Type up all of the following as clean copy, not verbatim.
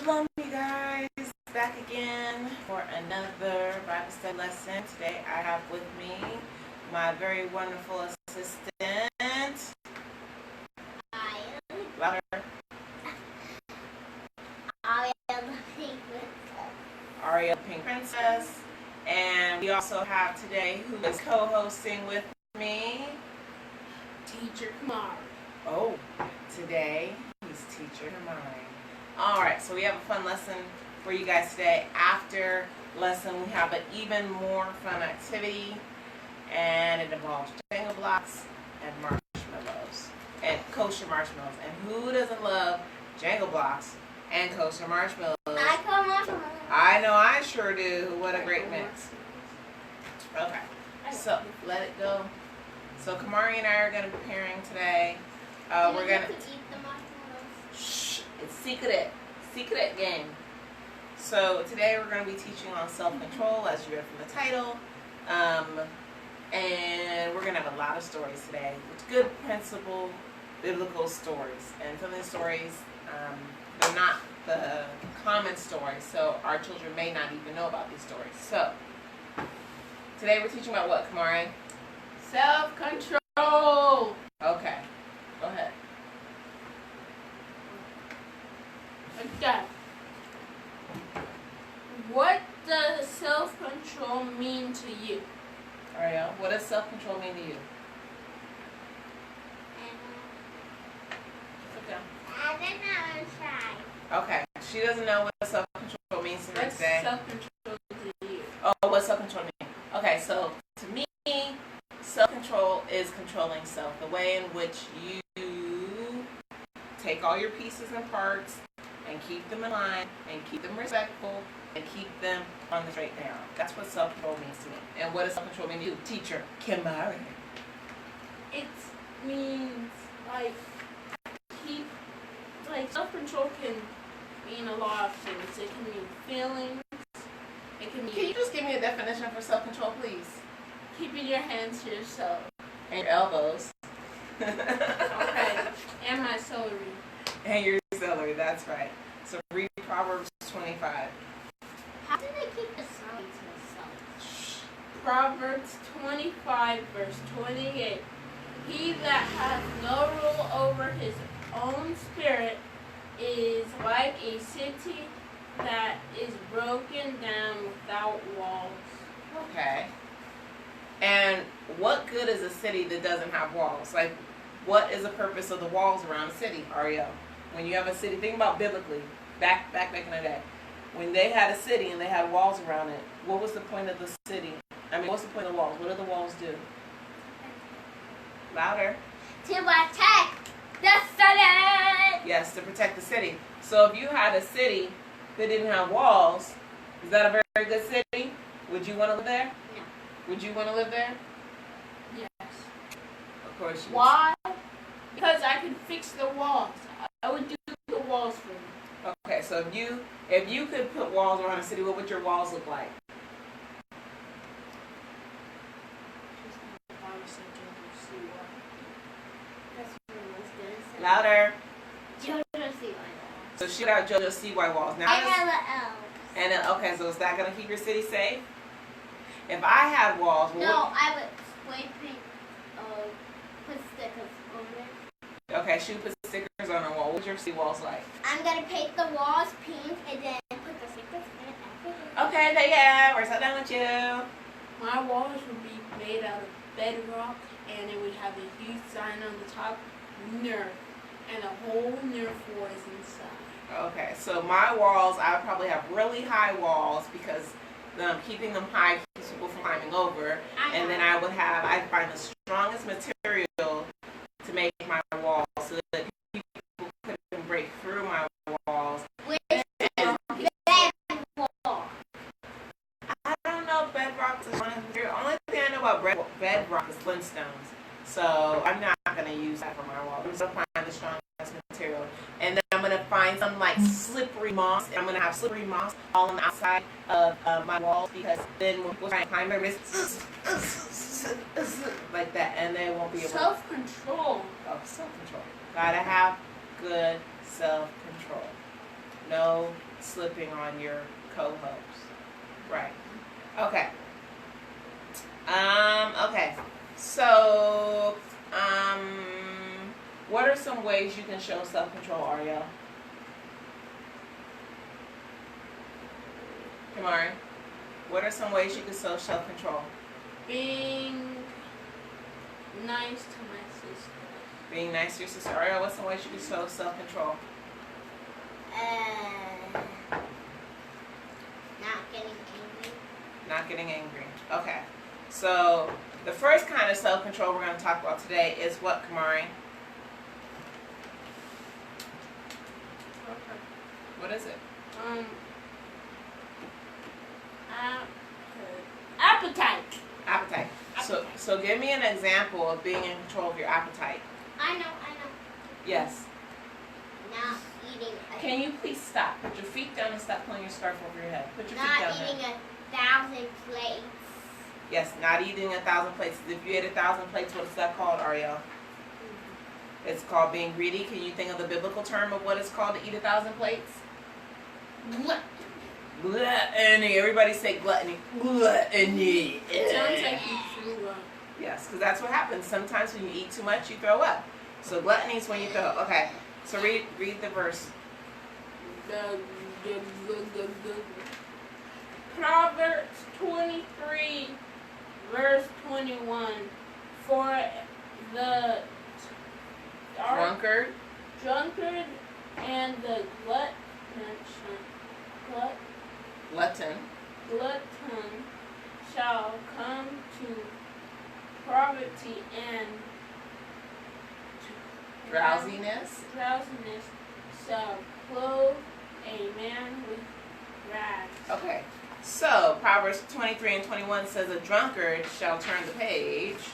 Shalom, you guys. Back again for another Bible study lesson. Today I have with me my very wonderful assistant, Louder. Aria the Pink Princess. And we also have today who is co-hosting with me, Teacher Kamari. Oh, today he's Teacher Kamari. Alright, so we have a fun lesson for you guys today. After lesson, we have an even more fun activity, and it involves Jenga blocks and marshmallows, and kosher marshmallows. And who doesn't love Jenga blocks and kosher marshmallows? I call marshmallows. I know I sure do. What a great mix. Okay, so let it go. So Kamari and I are going to be preparing today. We're going to eat the marshmallows. Shh, it's secret game. So today we're going to be teaching on self-control, as you read from the title. And we're going to have a lot of stories today. Good principle, biblical stories. And some of the stories, they're not the common stories, so our children may not even know about these stories. So today we're teaching about what, Kamari? Self-control. Okay, go ahead. Okay. What does self-control mean to you? Ariel, what does self-control mean to you? Sit down. I don't know. Okay, she doesn't know what self-control means to her What's today. self-control to you? Oh, what self-control means? Okay, so to me, self-control is controlling self. The way in which you take all your pieces and parts and keep them in line and keep them respectful and keep them on the straight and narrow. That's what self-control means to me. And what does self-control mean to you, Teacher Kamari? It means self-control can mean a lot of things. It can mean feelings. It can mean. Can you just give me a definition for self-control, please? Keeping your hands to yourself. And your elbows. Okay. And my celery. And your celery, that's right. So read Proverbs 25. How did I keep the celery to myself? Proverbs 25, verse 28. He that hath no rule over his own spirit is like a city that is broken down without walls. Okay. And what good is a city that doesn't have walls? Like, what is the purpose of the walls around a city, Ariel? When you have a city, think about biblically, back in the day. When they had a city and they had walls around it, what was the point of the city? I mean, what's the point of the walls? What do the walls do? Louder. To protect the city. Yes, to protect the city. So if you had a city that didn't have walls, is that a very good city? Would you want to live there? No. Would you want to live there? Yes. Of course you would. Why? Because I can fix the walls. I would do the walls for you. Okay, so if you could put walls around a city, what would your walls look like? Louder. So shoot out JoJo CY walls. Now, and then, okay, so is that going to keep your city safe? If I had walls, I would spray paint, put stickers on it. Okay, she put stickers on her wall. What's your city walls like? I'm going to paint the walls pink and then put the stickers in it. Okay, there you go. We're so done with you. My walls would be made out of bedrock and it would have a huge sign on the top, Nerf, and a whole Nerf war is inside. Okay, so my walls, I would probably have really high walls because keeping them high keeps people from climbing over. And then I'd find the strongest material to make my walls so that people couldn't break through my walls. I don't know if bedrock is one of the material. Only thing I know about bedrock is flintstones. So I'm not going to use that for my wall. I'm just going to find the strongest material. And then I'm going to find some like slippery moss. And I'm going to have slippery moss all on the outside of my walls because then we'll try and climb my wrist like that. And they won't be able to. Self-control. Oh, self-control. Gotta have good self-control. No slipping on your co-host. Right. Okay. Okay. So, what are some ways you can show self-control, Ariel? Kamari, what are some ways you can show self-control? Being nice to my sister. Being nice to your sister. Ariel, what's some ways you can show self-control? Not getting angry. Not getting angry. Okay. So, the first kind of self-control we're going to talk about today is what, Kamari? Okay. What is it? Appetite. Appetite. So give me an example of being in control of your appetite. I know. Yes. Not eating. Can you please stop? Put your feet down and stop pulling your scarf over your head. Put your feet Not down. eating 1,000 plates. Yes, not eating 1,000 plates. If you ate 1,000 plates, what is that called, Ariel? It's called being greedy. Can you think of the biblical term of what it's called to eat 1,000 plates? Gluttony. Everybody say gluttony. Gluttony. Sounds like you threw up. Yes, because that's what happens. Sometimes when you eat too much, you throw up. So gluttony is when you throw up. Okay. So read the verse. Proverbs 23, verse 21. For the drunkard and the glutton shall come to poverty and Drowsiness shall clothe a man with rags. Okay. So Proverbs 23 and 21 says a drunkard shall turn the page.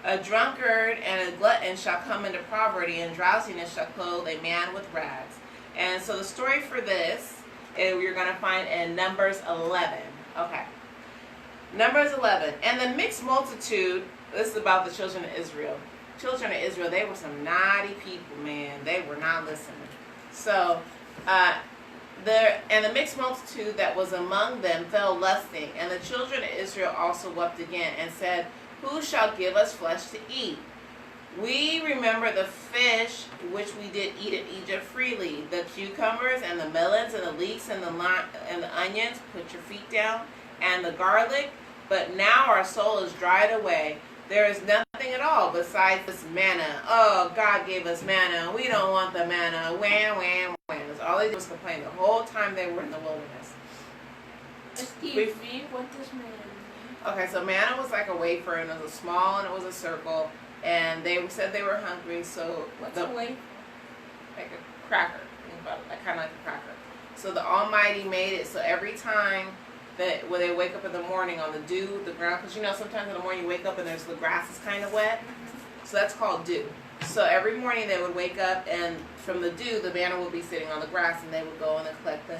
A drunkard and a glutton shall come into poverty, and drowsiness shall clothe a man with rags. And so the story for this you're going to find in Numbers 11. Okay. Numbers 11. And the mixed multitude, this is about the children of Israel. Children of Israel, they were some naughty people, man. They were not listening. So, the mixed multitude that was among them fell lusting, and the children of Israel also wept again, and said, who shall give us flesh to eat? We remember the fish which we did eat in Egypt freely, the cucumbers and the melons and the leeks and the onions, put your feet down, and the garlic, but now our soul is dried away. There is nothing at all besides this manna. Oh, God gave us manna. We don't want the manna. Wham, wham, wham. That's all they did was complain the whole time they were in the wilderness. Excuse me, what does manna mean? Okay, so manna was like a wafer, and it was a small, and it was a circle, and they said they were hungry, so... What's a wafer? Like a cracker. Think about it, like, kind of like a cracker. So the Almighty made it so every time that when they wake up in the morning on the dew, the ground, because you know sometimes in the morning you wake up and the grass is kind of wet, so that's called dew. So every morning they would wake up, and from the dew the manna would be sitting on the grass, and they would go and collect the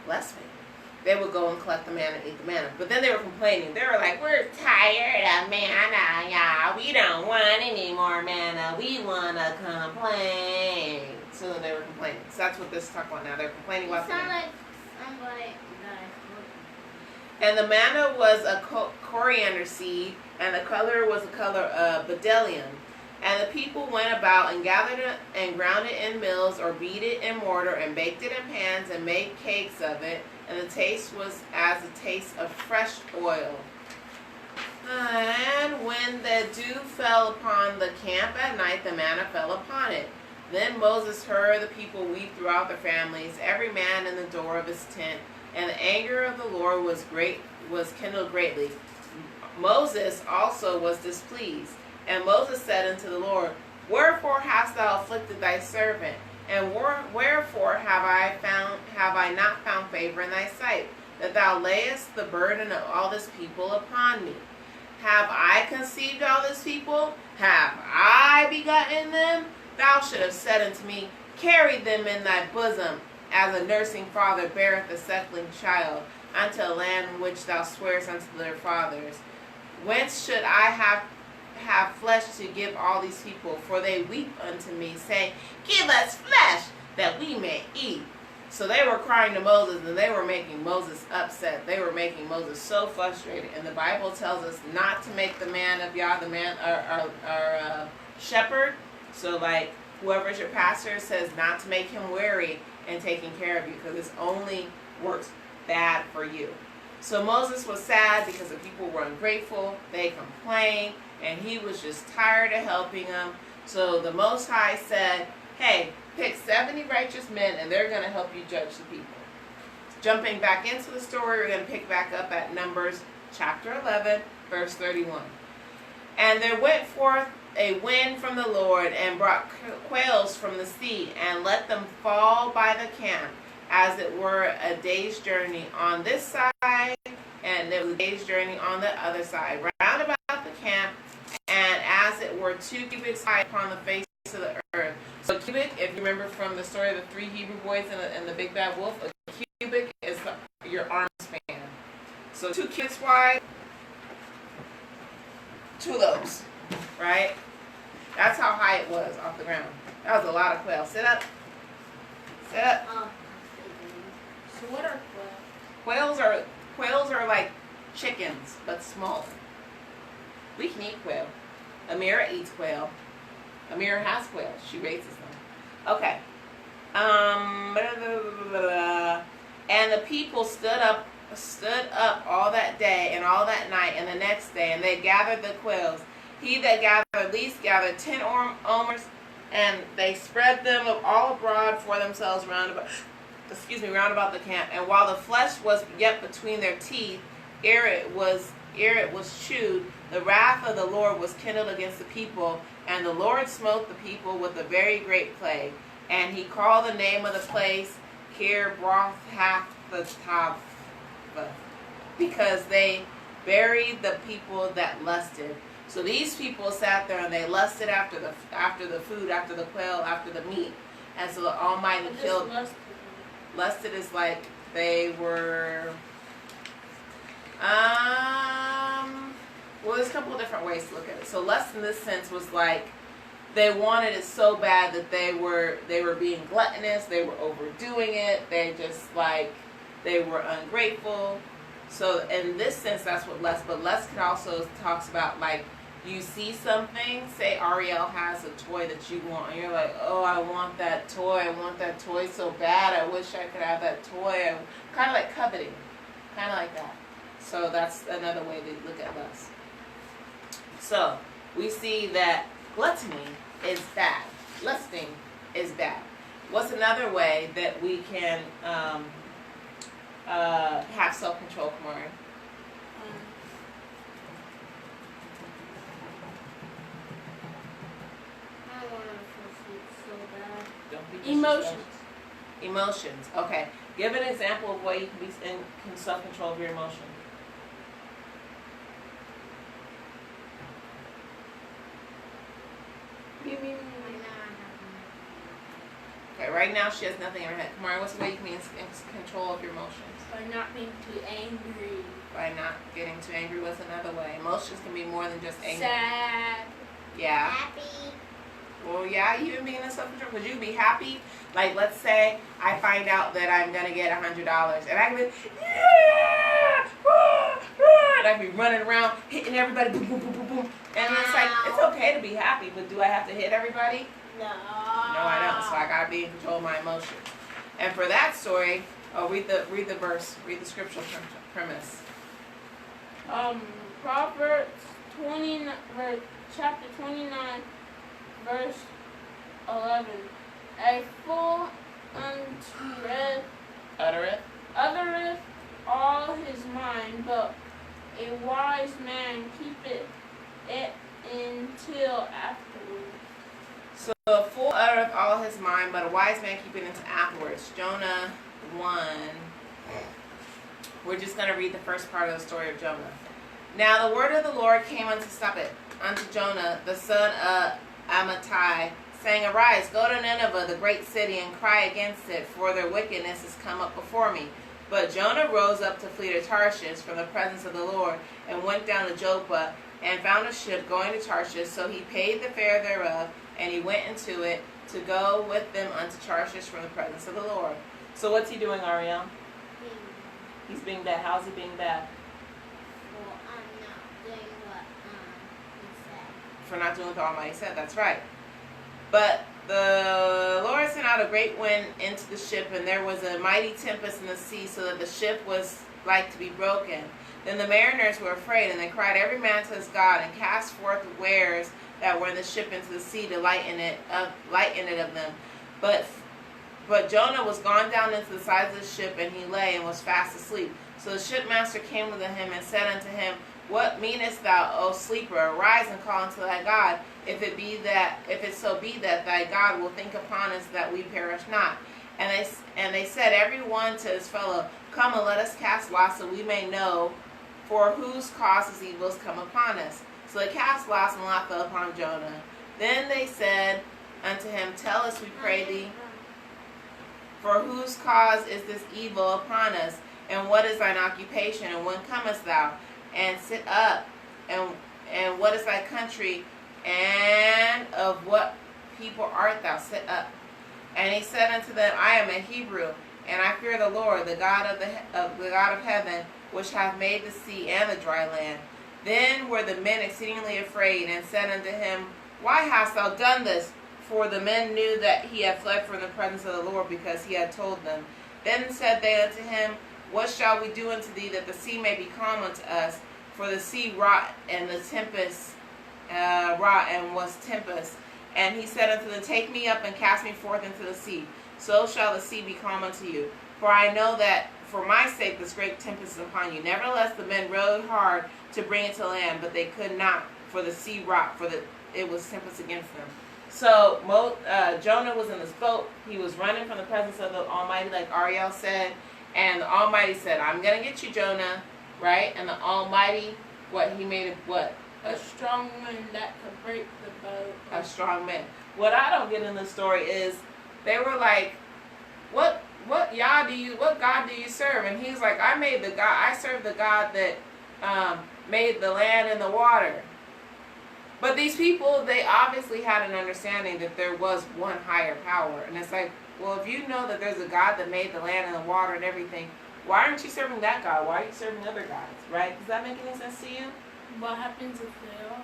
bless me. They would go and collect the manna and eat the manna. But then they were complaining. They were like, we're tired of manna, y'all. We don't want any more manna. We want to complain. So then they were complaining. So that's what this is talking about now. They're complaining about the manna. Like somebody And the manna was a coriander seed, and the color was the color of bdellium. And the people went about and gathered it and ground it in mills, or beat it in mortar, and baked it in pans, and made cakes of it. And the taste was as the taste of fresh oil. And when the dew fell upon the camp at night, the manna fell upon it. Then Moses heard the people weep throughout their families, every man in the door of his tent. And the anger of the Lord was kindled greatly. Moses also was displeased. And Moses said unto the Lord, wherefore hast thou afflicted thy servant? And wherefore have I not found favor in thy sight, that thou layest the burden of all this people upon me? Have I conceived all this people? Have I begotten them? Thou should have said unto me, carry them in thy bosom, as a nursing father beareth a suckling child, unto a land which thou swearest unto their fathers. Whence should I have flesh to give all these people? For they weep unto me, saying, give us flesh that we may eat. So they were crying to Moses, and they were making Moses upset. They were making Moses so frustrated. And the Bible tells us not to make the man of Yah, the man, our shepherd. So like whoever's your pastor says not to make him weary in taking care of you, because it only works bad for you. So Moses was sad because the people were ungrateful. They complained, and he was just tired of helping them. So the Most High said, hey, pick 70 righteous men, and they're going to help you judge the people. Jumping back into the story, we're going to pick back up at Numbers chapter 11, verse 31. And there went forth a wind from the Lord, and brought quails from the sea, and let them fall by the camp, as it were a day's journey on this side, and it was a day's journey on the other side, round about the camp, and as it were 2 cubits high upon the face of the earth. So a cubit, if you remember from the story of the 3 Hebrew boys and the big bad wolf, a cubit is your arm span. So 2 cubits wide, 2 lobes, right? That's how high it was off the ground. That was a lot of quail. Sit up. Sit up. So what are quails? Quails are like chickens, but smaller. We can eat quail. Amira eats quail. Amira has quail. She raises them. Okay. And the people stood up all that day and all that night and the next day, and they gathered the quails. He that gathered least gathered 10 omers, and they spread them all abroad for themselves round about the camp. And while the flesh was yet between their teeth, ere it was chewed, the wrath of the Lord was kindled against the people, and the Lord smote the people with a very great plague. And he called the name of the place Kir-Broth-Hath-Tavah, because they buried the people that lusted. So these people sat there and they lusted after the food, after the quail, after the meat. And so the Almighty killed. Lusted is like they were. Well, there's a couple of different ways to look at it. So lust in this sense was like they wanted it so bad that they were being gluttonous. They were overdoing it. They were ungrateful. So in this sense, that's what lust. But lust can also talks about like you see something. Say Ariel has a toy that you want, and you're like, oh, I want that toy. I want that toy so bad. I wish I could have that toy. Kind of like coveting, kind of like that. So that's another way to look at lust. So we see that gluttony is bad. Lusting is bad. What's another way that we can have self-control, Kamari? I want to sleep so bad. Don't be Emotions. Emotions. Okay. Give an example of what you can be in self-control of your emotions. Okay, right now she has nothing in her head. Kamari, what's the way you can be in control of your emotions? By not being too angry. By not getting too angry. What's another way? Emotions can be more than just anger. Sad. Yeah. Happy. Well, yeah, even being in self-control. Would you be happy? Like, let's say I find out that I'm going to get $100. And I can be, yeah! And I can be running around, hitting everybody, boom, boom, boom, boom, boom. And it's like, it's okay to be happy, but do I have to hit everybody? No. No, I don't. So I got to be in control of my emotions. And for that story, read the verse, read the scriptural premise. Proverbs 29, chapter 29, verse 11. A fool uttereth all his mind, but a wise man keepeth it until afterward. So a fool uttereth all his mind, but a wise man keepeth it until afterwards. Jonah 1. We're just going to read the first part of the story of Jonah. Now the word of the Lord came unto Jonah, the son of Amittai, saying, Arise, go to Nineveh, the great city, and cry against it, for their wickedness is come up before me. But Jonah rose up to flee to Tarshish from the presence of the Lord, and went down to Joppa, and found a ship going to Tarshish. So he paid the fare thereof, and he went into it to go with them unto Tarshish from the presence of the Lord. So what's he doing, Ariel? He's being bad. How's he being bad? Well, I'm not doing what he said. For not doing what the Almighty said. That's right. But the Lord sent out a great wind into the ship, and there was a mighty tempest in the sea, so that the ship was like to be broken. Then the mariners were afraid, and they cried every man to his God, and cast forth the wares that were in the ship into the sea to lighten it of them. But Jonah was gone down into the sides of the ship, and he lay and was fast asleep. So the shipmaster came unto him and said unto him, What meanest thou, O sleeper? Arise and call unto thy God, if it so be that thy God will think upon us that we perish not. And they said every one to his fellow, Come and let us cast lots, so we may know for whose cause this evil has come upon us. So they cast lots, and lot fell upon Jonah. Then they said unto him, Tell us, we pray thee, for whose cause is this evil upon us? And what is thine occupation? And when comest thou? And sit up. And what is thy country? And of what people art thou? Sit up. And he said unto them, I am a Hebrew, and I fear the Lord, the God of heaven, which hath made the sea and the dry land. Then were the men exceedingly afraid, and said unto him, Why hast thou done this? For the men knew that he had fled from the presence of the Lord, because he had told them. Then said they unto him, What shall we do unto thee, that the sea may be calm unto us? For the sea wrought, and the tempest wrought, and was tempest. And he said unto them, Take me up, and cast me forth into the sea. So shall the sea be calm unto you. For I know that for my sake this great tempest is upon you. Nevertheless the men rowed hard to bring it to land, but they could not, for the sea rocked, for it was tempest against them. So Jonah was in this boat. He was running from the presence of the Almighty, like Ariel said. And the Almighty said, I'm going to get you, Jonah. Right? And the Almighty, he made it what? A strong wind that could break the boat. A strong man. What I don't get in the story is, they were like, what God do you serve? And he's like, I serve the God that made the land and the water. But these people, they obviously had an understanding that there was one higher power. And it's like, well, if you know that there's a God that made the land and the water and everything, why aren't you serving that God? Why are you serving other gods? Right? Does that make any sense to you? What happens if they are?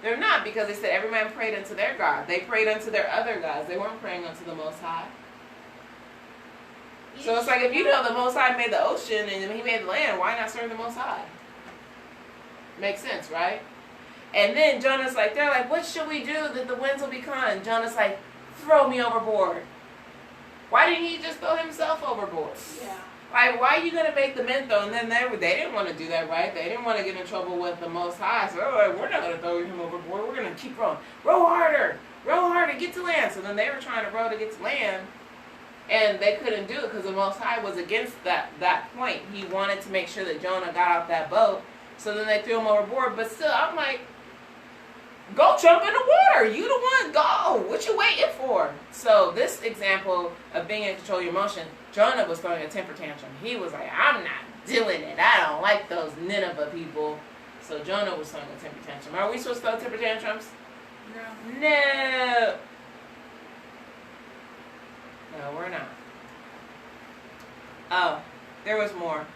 They're not, because they said every man prayed unto their God. They prayed unto their other gods. They weren't praying unto the Most High. So it's like, if you know the Most High made the ocean and he made the land, why not serve the Most High? Makes sense, right? And then Jonah's like, they're like, what should we do that the winds will be calm? And Jonah's like, throw me overboard. Why didn't he just throw himself overboard? Yeah. Like, why are you going to make the men throw? And then they didn't want to do that, right? They didn't want to get in trouble with the Most High. So they're like, we're not going to throw him overboard. We're going to keep rowing. Row harder, get to land. So then they were trying to row to get to land. And they couldn't do it because the Most High was against that point. He wanted to make sure that Jonah got out that boat. So then they threw him overboard. But still, I'm like, go jump in the water. You the one, go. What you waiting for? So this example of being in control of your emotion, Jonah was throwing a temper tantrum. He was like, I'm not doing it. I don't like those Nineveh people. So Jonah was throwing a temper tantrum. Are we supposed to throw temper tantrums? No. No. No, we're not. Oh, there was more.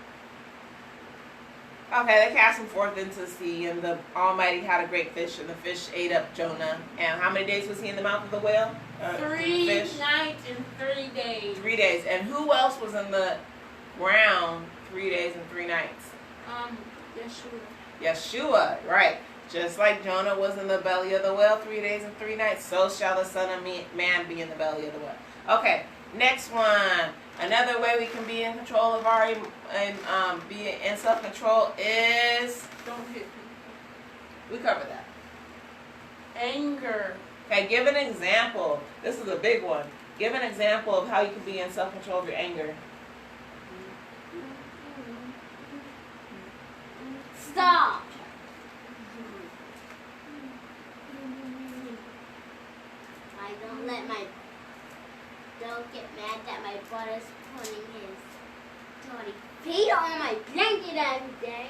Okay, they cast him forth into the sea, and the Almighty had a great fish, and the fish ate up Jonah. And how many days was he in the mouth of the whale? 3 nights and 3 days. 3 days. And who else was in the ground 3 days and 3 nights? Yeshua. Yeshua, right. Just like Jonah was in the belly of the whale 3 days and 3 nights, so shall the Son of Man be in the belly of the whale. Okay, next one. Another way we can be in control of our be in self-control is, Don't hit people. we covered that. Anger. Okay, give an example. This is a big one. Give an example of how you can be in self-control of your anger. Stop. Don't get mad that my brother's putting his dirty feet on my blanket every day.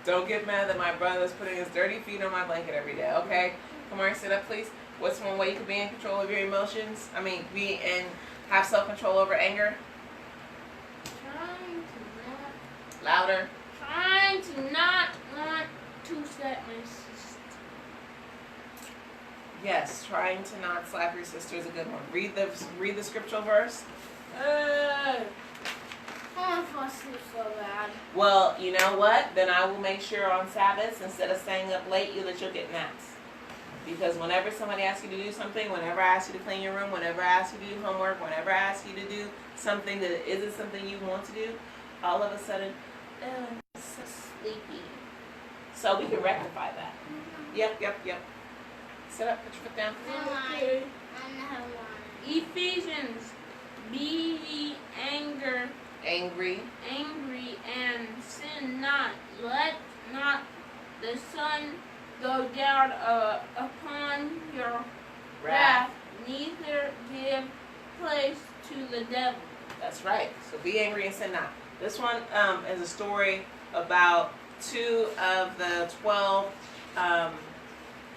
Don't get mad that my brother's putting his dirty feet on my blanket every day. Okay, come on, sit up, please. What's one way you can be in control of your emotions? I mean, have self-control over anger? Trying to not. Louder. Trying to not want to slap my sister. Yes, trying to not slap your sister is a good one. Read the scriptural verse. I want to fall asleep so bad. Well, you know what? Then I will make sure on Sabbaths, instead of staying up late, you'll get naps. Because whenever somebody asks you to do something, whenever I ask you to clean your room, whenever I ask you to do homework, whenever I ask you to do something that isn't something you want to do, all of a sudden, I'm so sleepy. So we can rectify that. Yep. Sit up, put your foot down. Okay. I'm not one. Ephesians, be ye Angry. and sin not. Let not the sun go down upon your wrath, neither give place to the devil. That's right. So be angry and sin not. This one is a story about 2 of the 12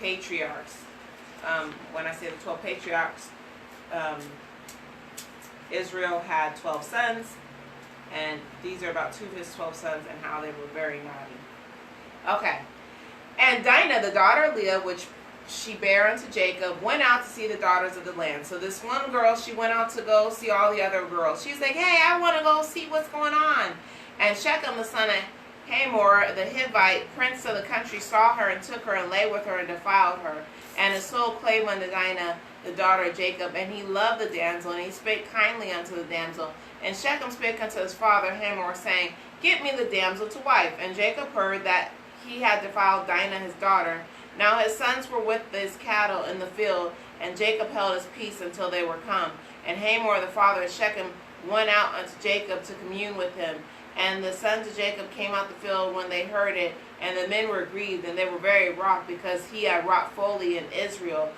patriarchs. When I say the 12 patriarchs, Israel had 12 sons, and these are about 2 of his 12 sons and how they were very naughty. Okay. And Dinah, the daughter of Leah, which she bare unto Jacob, went out to see the daughters of the land. So this one girl, she went out to go see all the other girls. She's like, hey, I want to go see what's going on. And Shechem, the son of Hamor, the Hivite, prince of the country, saw her and took her and lay with her and defiled her. And his soul clave unto Dinah, the daughter of Jacob, and he loved the damsel, and he spake kindly unto the damsel. And Shechem spake unto his father Hamor, saying, get me the damsel to wife. And Jacob heard that he had defiled Dinah his daughter. Now his sons were with his cattle in the field, and Jacob held his peace until they were come. And Hamor the father of Shechem went out unto Jacob to commune with him. And the sons of Jacob came out the field when they heard it, and the men were grieved, and they were very wroth, because he had wrought folly in Israel,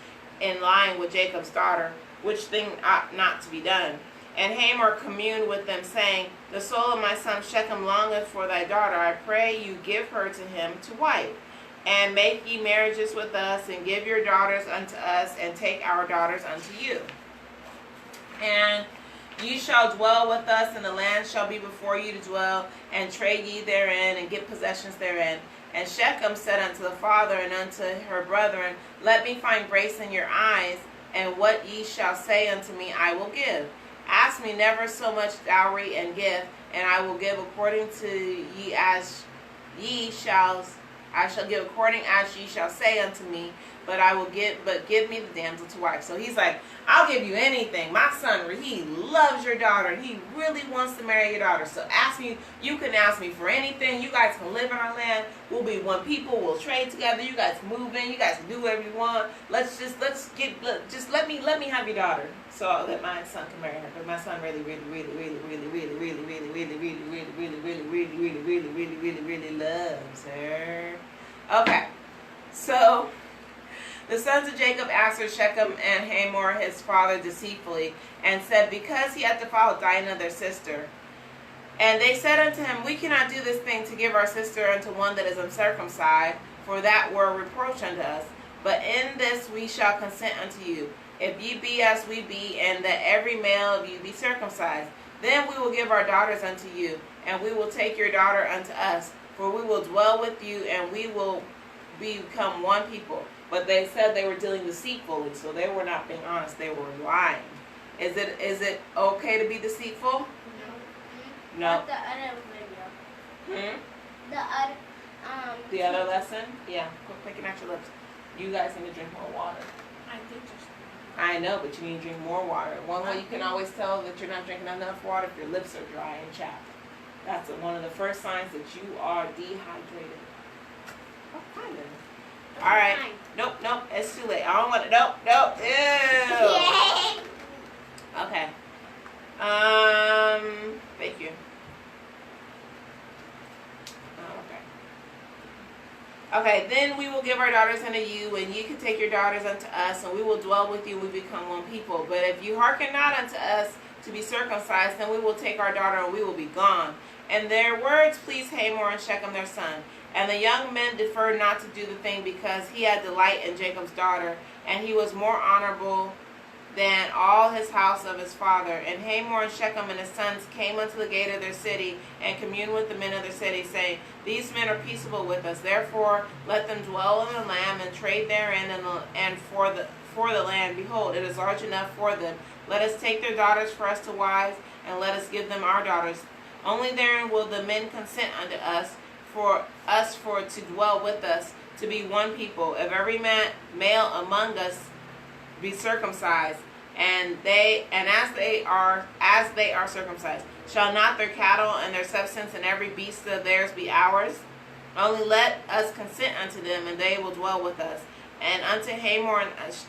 in lying with Jacob's daughter, which thing ought not to be done. And Hamor communed with them, saying, the soul of my son Shechem longeth for thy daughter. I pray you give her to him to wife. And make ye marriages with us, and give your daughters unto us, and take our daughters unto you. And ye shall dwell with us, and the land shall be before you to dwell, and trade ye therein, and get possessions therein. And Shechem said unto the father and unto her brethren, let me find grace in your eyes, and what ye shall say unto me I will give. Ask me never so much dowry and gift, and I will give according to ye as ye shall. I shall give according as ye shall say unto me, but give me the damsel to wife. So he's like, I'll give you anything. My son, he loves your daughter, and he really wants to marry your daughter. So ask me, you can ask me for anything. You guys can live in our land. We'll be one people. We'll trade together. You guys can move in. You guys can do whatever you want. Just let me have your daughter, so that my son can marry her. Because my son really loves her. Okay, so the sons of Jacob answered Shechem and Hamor his father deceitfully, and said, because he hath defiled Dinah their sister. And they said unto him, we cannot do this thing to give our sister unto one that is uncircumcised, for that were a reproach unto us. But in this we shall consent unto you, if ye be as we be, and that every male of you be circumcised. Then we will give our daughters unto you, and we will take your daughter unto us, for we will dwell with you, and we will become one people. But they said they were dealing deceitfully, so they were not being honest, they were lying. Is it okay to be deceitful? No. The other video. The other lesson? Yeah, quit picking at your lips. You guys need to drink more water. I did just. I know, but you need to drink more water. One way you can always tell that you're not drinking enough water if your lips are dry and chapped. That's one of the first signs that you are dehydrated. Oh, kind of. All right. Nope, it's too late. I don't want it. Nope. Ew. Okay. Thank you. Okay, then we will give our daughters unto you, and ye can take your daughters unto us, and we will dwell with you, and we become one people. But if you hearken not unto us to be circumcised, then we will take our daughter, and we will be gone. And their words pleased Hamor and Shechem their son. And the young men deferred not to do the thing because he had delight in Jacob's daughter, and he was more honorable than all his house of his father. And Hamor and Shechem and his sons came unto the gate of their city, and communed with the men of their city, saying, These men are peaceable with us, therefore let them dwell in the land, and trade therein, and for the land, behold, it is large enough for them. Let us take their daughters for us to wives, and let us give them our daughters. Only therein will the men consent unto us for to dwell with us, to be one people. If every male among us be circumcised, and as they are circumcised, shall not their cattle and their substance and every beast of theirs be ours? Only let us consent unto them, and they will dwell with us. And unto Hamor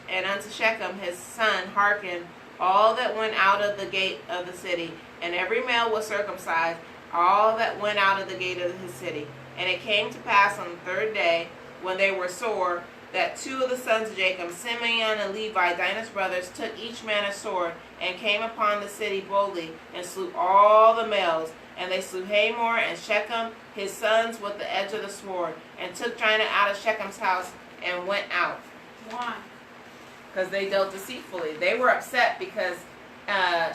and unto Shechem his son hearken all that went out of the gate of the city, and every male was circumcised, all that went out of the gate of his city. And it came to pass on the third day, when they were sore, that two of the sons of Jacob, Simeon and Levi, Dinah's brothers, took each man a sword, and came upon the city boldly, and slew all the males. And they slew Hamor and Shechem his sons with the edge of the sword, and took Dinah out of Shechem's house, and went out. Why? Because they dealt deceitfully. They were upset because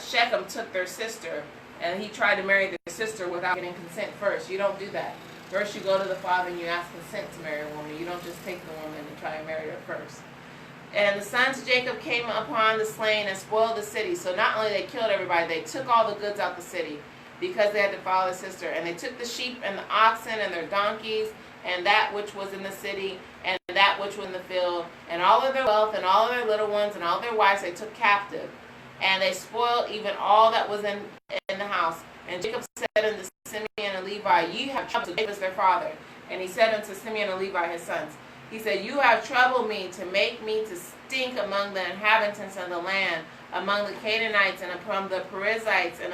Shechem took their sister, and he tried to marry their sister without getting consent first. You don't do that. First you go to the father and you ask consent to marry a woman. You don't just take the woman and try and marry her first. And the sons of Jacob came upon the slain and spoiled the city. So not only they killed everybody, they took all the goods out the city because they had to follow their sister. And they took the sheep and the oxen and their donkeys and that which was in the city and that which was in the field, and all of their wealth and all of their little ones and all their wives they took captive. And they spoiled even all that was in the house. And Jacob said unto Simeon and Levi, Ye have troubled Jacob their father. And he said unto Simeon and Levi his sons, he said, You have troubled me to make me to stink among the inhabitants of the land, among the Canaanites and among the Perizzites, and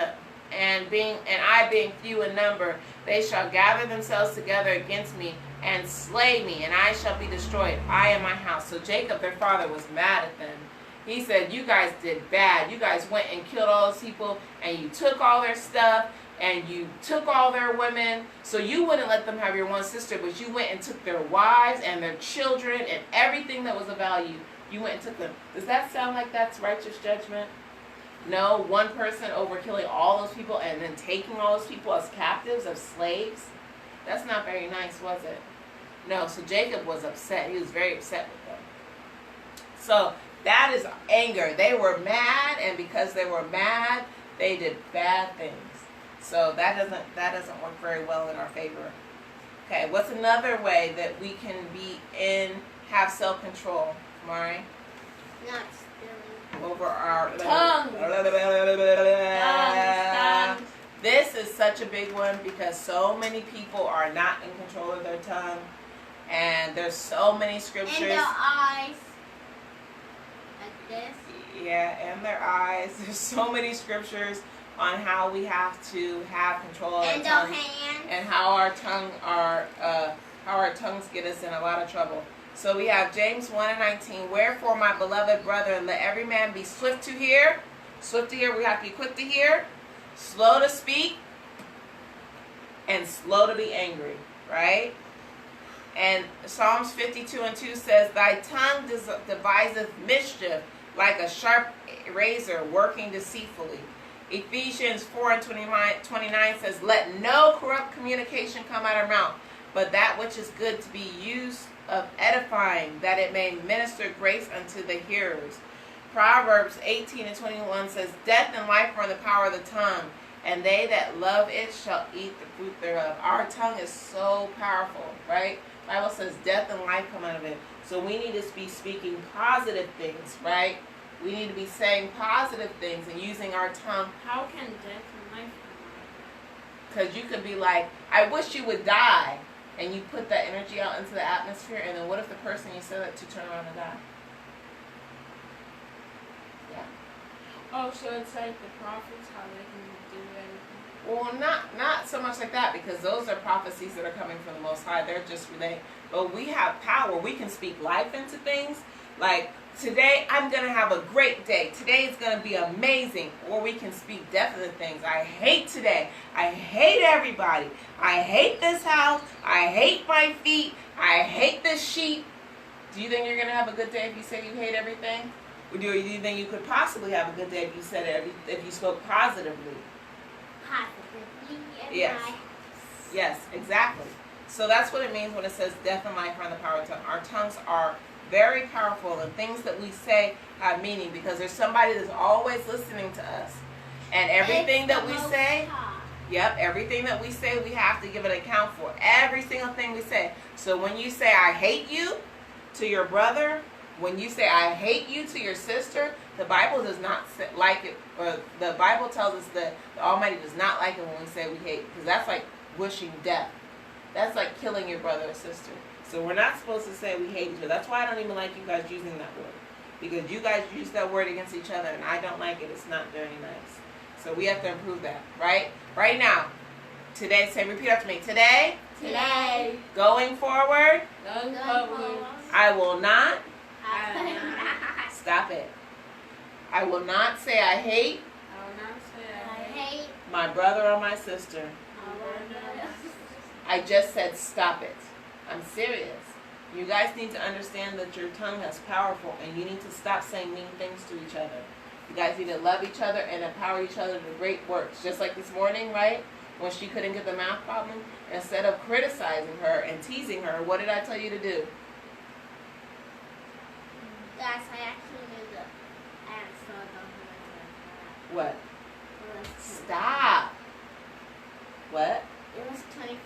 I being few in number, they shall gather themselves together against me and slay me, and I shall be destroyed, I and my house. So Jacob their father was mad at them. He said, You guys did bad. You guys went and killed all those people, and you took all their stuff, and you took all their women. So you wouldn't let them have your one sister, but you went and took their wives and their children and everything that was of value. You went and took them. Does that sound like that's righteous judgment? No, one person over killing all those people and then taking all those people as captives, as slaves. That's not very nice, was it? No, so Jacob was upset. He was very upset with them. So that is anger. They were mad, and because they were mad, they did bad things. So that doesn't work very well in our favor. Okay, what's another way that we can have self-control, Mari? Not stealing. Over our tongue. This is such a big one because so many people are not in control of their tongue, and there's so many scriptures. And their eyes. Like this. Yeah, and their eyes. There's so many scriptures on how we have to have control of our tongue, and how our tongues get us in a lot of trouble. So we have James 1:19. Wherefore, my beloved brethren, let every man be swift to hear. Swift to hear, we have to be quick to hear, slow to speak, and slow to be angry, right? And Psalms 52:2 says, Thy tongue deviseth mischief like a sharp razor working deceitfully. Ephesians 4:29 says, Let no corrupt communication come out of our mouth, but that which is good to be used of edifying, that it may minister grace unto the hearers. Proverbs 18:21 says, Death and life are in the power of the tongue, and they that love it shall eat the fruit thereof. Our tongue is so powerful, right? The Bible says death and life come out of it. So we need to be speaking positive things, right? We need to be saying positive things and using our tongue. How can death and life come Because you could be like, I wish you would die. And you put that energy out into the atmosphere. And then what if the person you said that to turn around and die? Yeah. out? Oh, so it's like the prophets, how they can do anything. Well, not so much like that, because those are prophecies that are coming from the Most High. They're just related. But we have power. We can speak life into things. Like, Today, I'm going to have a great day. Today is going to be amazing. Or we can speak definite things. I hate today. I hate everybody. I hate this house. I hate my feet. I hate this sheep. Do you think you're going to have a good day if you say you hate everything? Or do you think you could possibly have a good day if you said it, if you spoke positively? Positively. Yes. Yes, exactly. So that's what it means when it says death and life are in the power of the tongue. Our tongues are very powerful, and things that we say have meaning because there's somebody that's always listening to us. And everything that we say, everything that we say, we have to give an account for. Every single thing we say. So when you say, I hate you to your brother, when you say, I hate you to your sister, the Bible does not like it, or the Bible tells us that the Almighty does not like it when we say we hate, because that's like wishing death. That's like killing your brother or sister. So we're not supposed to say we hate each other. That's why I don't even like you guys using that word. Because you guys use that word against each other, and I don't like it. It's not very nice. So we have to improve that, right? Right now. Today, say, repeat after me. Today. Today. Going forward. Going forward. I will not. I will not. Stop it. I will not say I hate. I will not say I hate my brother or my sister. my brother. I just said stop it. I'm serious. You guys need to understand that your tongue is powerful, and you need to stop saying mean things to each other. You guys need to love each other and empower each other to great works. Just like this morning, right? When she couldn't get the math problem, instead of criticizing her and teasing her, what did I tell you to do? Guys, I actually knew the answer. What? It was Stop. What? It was 25.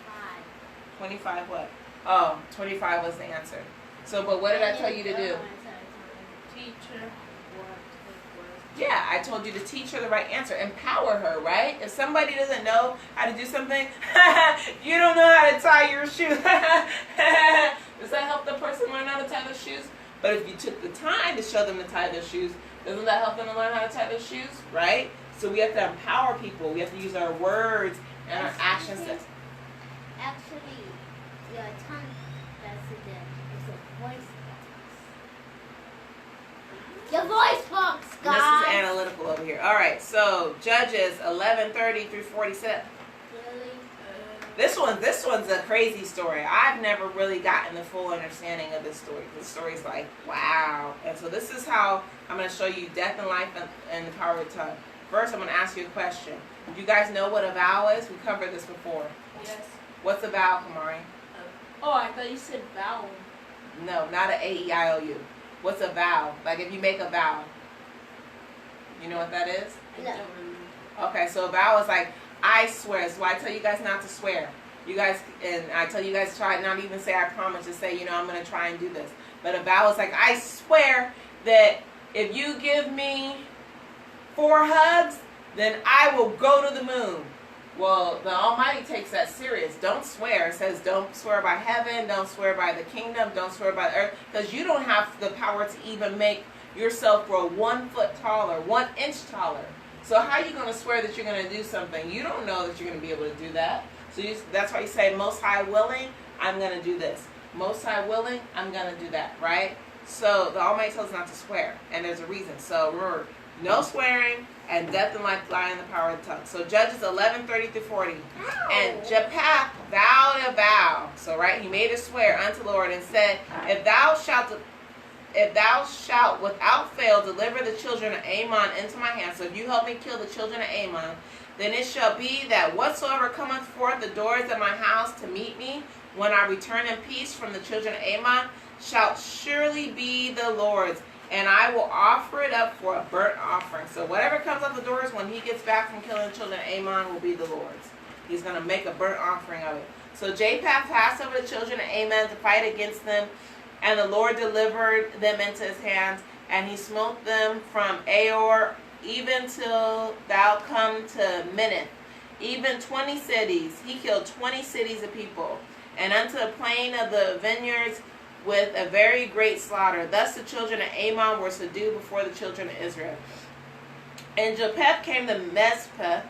25 what? Oh, 25 was the answer. So, but what did I tell you to do? Teacher. Yeah, I told you to teach her the right answer. Empower her, right? If somebody doesn't know how to do something, you don't know how to tie your shoe. Does that help the person learn how to tie their shoes? But if you took the time to show them to tie their shoes, doesn't that help them to learn how to tie their shoes, right? So we have to empower people. We have to use our words and our actions. Actually, your tongue does it. It's a voice box. Your voice box, guys. This is analytical over here. All right, so Judges 11:30 through 47. Really? This one's a crazy story. I've never really gotten the full understanding of this story. This story's like, wow. And so this is how I'm going to show you death and life and the power of the tongue. First, I'm going to ask you a question. Do you guys know what a vow is? We covered this before. Yes. What's a vow, Kamari? Oh, I thought you said vowel. No, not an A-E-I-O-U. What's a vow? Like if you make a vow. You know what that is? I No. don't remember. Okay, so a vow is like, I swear. So I tell you guys not to swear. You guys, and I tell you guys try not even say I promise. Just say, I'm going to try and do this. But a vow is like, I swear that if you give me 4 hugs, then I will go to the moon. Well, the Almighty takes that serious. Don't swear. It says don't swear by heaven, don't swear by the kingdom, don't swear by the earth, because you don't have the power to even make yourself grow 1 foot taller, 1 inch taller. So how are you going to swear that you're going to do something? You don't know that you're going to be able to do that. So that's why you say, most high willing, I'm going to do this. Most high willing, I'm going to do that, right? So the Almighty tells us not to swear, and there's a reason. So remember, no swearing, and death and life lie in the power of the tongue. So Judges 11:30 through 40. And Jephthah vowed a vow. So right, he made a swear unto the Lord and said, If thou shalt without fail deliver the children of Ammon into my hand, so if you help me kill the children of Ammon, then it shall be that whatsoever cometh forth the doors of my house to meet me, when I return in peace from the children of Ammon, shall surely be the Lord's, and I will offer it up for a burnt offering. So whatever comes out the doors when he gets back from killing the children of Ammon will be the Lord's. He's going to make a burnt offering of it. So Jephthah passed over the children of Ammon to fight against them, and the Lord delivered them into his hands, and he smote them from Aor even till thou come to Minnith, even 20 cities. He killed 20 cities of people, and unto the plain of the vineyards with a very great slaughter. Thus the children of Ammon were subdued before the children of Israel. And Jephthah came to Mizpah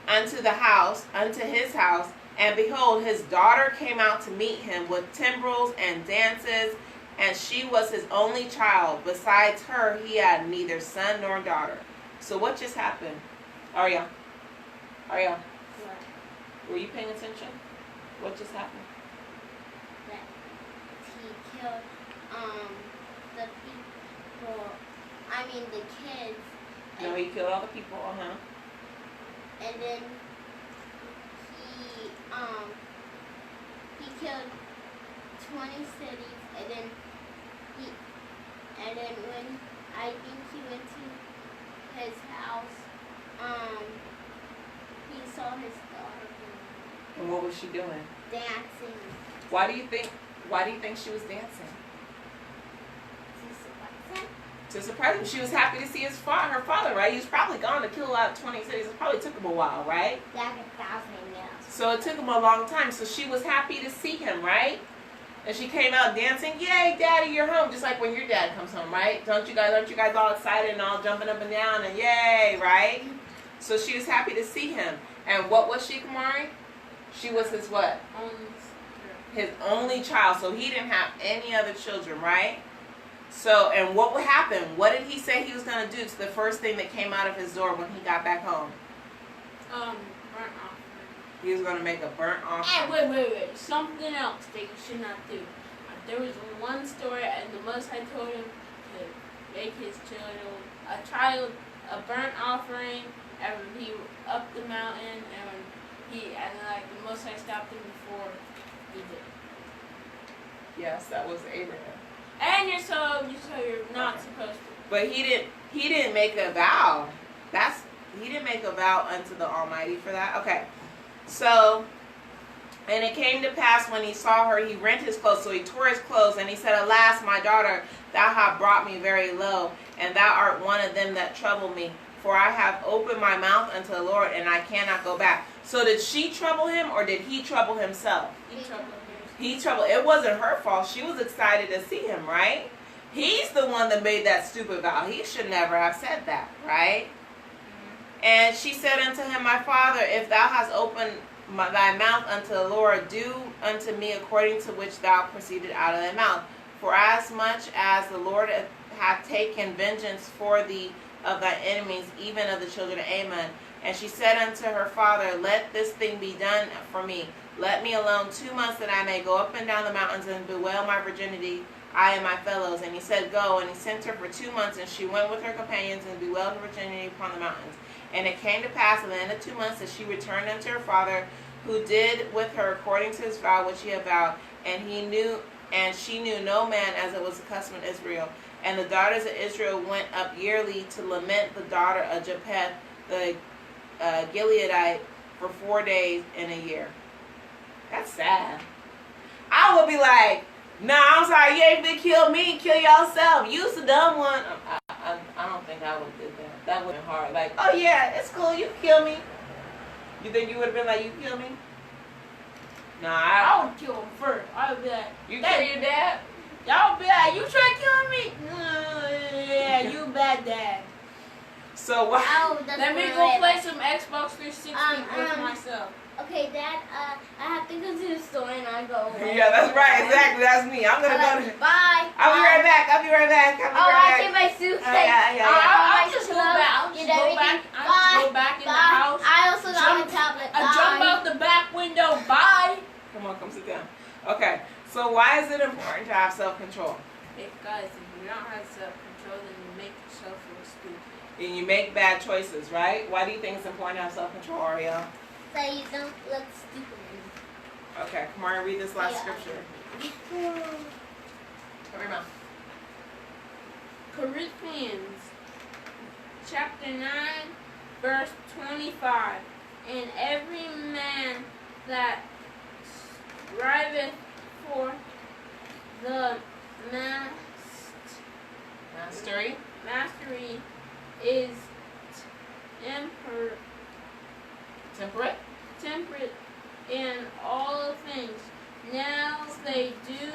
unto his house, and behold, his daughter came out to meet him with timbrels and dances and she was his only child. Besides her, he had neither son nor daughter. So what just happened? Arya, What? were you paying attention? What just happened? That he killed the people. I mean the kids. No, he killed all the people. And then he killed 20 cities, and then when I think he went to his house, he saw his daughter And what was she doing? dancing. Why do you think she was dancing? To surprise him. She was happy to see her father, right? He was probably gone to kill out 20 cities. It probably took him a while, right? Like 1,000 years. So it took him a long time. So she was happy to see him, right? And she came out dancing. Yay, Daddy, you're home. Just like when your dad comes home, right? Aren't you guys all excited and all jumping up and down and yay, right? So she was happy to see him. And what was she, Kamari? She was his what? His only child. So he didn't have any other children, right? So, and what would happen? What did he say he was going to do to the first thing that came out of his door when he got back home? Burnt offering. He was going to make a burnt offering. And wait. Something else that you should not do. There was one story, and the Most High told him to make his a burnt offering, and he up the mountain, and the Most High stopped him before he did. Yes, that was Abraham. And you're not supposed to. But he didn't make a vow. He didn't make a vow unto the Almighty for that. Okay. So, and it came to pass when he saw her, he rent his clothes. So he tore his clothes, and he said, Alas, my daughter, thou hast brought me very low, and thou art one of them that trouble me. For I have opened my mouth unto the Lord, and I cannot go back. So did she trouble him, or did he trouble himself? He troubled. It wasn't her fault. She was excited to see him, right? He's the one that made that stupid vow. He should never have said that, right? Mm-hmm. And she said unto him, My father, if thou hast opened thy mouth unto the Lord, do unto me according to which thou proceeded out of thy mouth. For as much as the Lord hath taken vengeance for thee of thy enemies, even of the children of Ammon. And she said unto her father, Let this thing be done for me. Let me alone 2 months that I may go up and down the mountains and bewail my virginity, I and my fellows. And he said, Go. And he sent her for 2 months, and she went with her companions and bewailed her virginity upon the mountains. And it came to pass at the end of 2 months that she returned unto her father, who did with her according to his vow which he had vowed. And she knew no man, as it was the custom in Israel. And the daughters of Israel went up yearly to lament the daughter of Japheth, the Gileadite, for 4 days in a year. That's sad. I would be like, Nah, I'm sorry, you ain't been kill me, kill yourself. You's the dumb one. I don't think I would have did that. That would have been hard. Like, oh yeah, it's cool, you can kill me. You think you would have been like, you kill me? Nah, I would kill him first. I would be like, you kill your dad? Y'all be like, you try killing me? Yeah, you bad dad. So what? Let me go play some Xbox 360 with myself. Okay, Dad, I have to go to the store and I'll go away. Yeah, that's right. Exactly. That's me. I'm going to go to... Bye. I'll be right back. I get my suit. I'll just go back. I'll go back in the house. I also got my tablet. I jump out the back window. Bye. Come on, come sit down. Okay. So why is it important to have self-control? Because if you don't have self-control, then you make yourself feel stupid. And you make bad choices, right? Why do you think it's important to have self-control, Ariel? So you don't look stupid. Okay, Kamari, read this last scripture. Cover your mouth. Corinthians chapter 9, verse 25. And every man that striveth for the mastery is temperate in all things. Now they do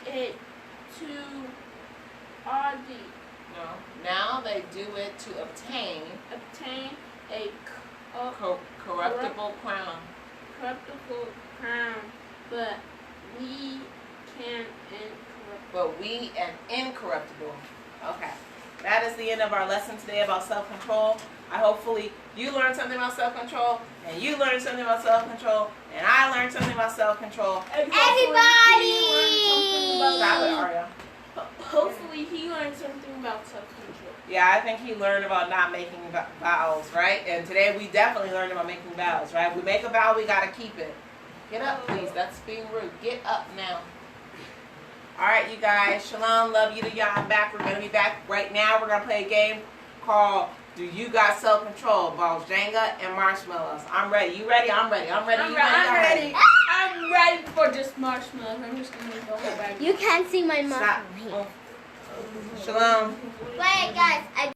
it to Now they do it to obtain a corruptible crown. Corruptible crown, but we can incorruptible. but we an incorruptible. Okay. That is the end of our lesson today about self-control. Hopefully you learned something about self-control, and you learned something about self-control, and I learned something about self-control. Everybody! Stop it, Aria. Hopefully he learned something about self-control. Yeah, I think he learned about not making vows, right? And today we definitely learned about making vows, right? If we make a vow, we got to keep it. Get up, please. That's being rude. Get up now. All right, you guys. Shalom. Love you to y'all. I'm back. We're going to be back right now. We're going to play a game called Do You Got Self-Control? Involves Jenga and marshmallows. I'm ready. You ready? I'm ready. I'm ready. I'm You ready. I'm ready for just marshmallows. I'm just going to go back. You can't see my Stop. marshmallow. Shalom. Wait, guys.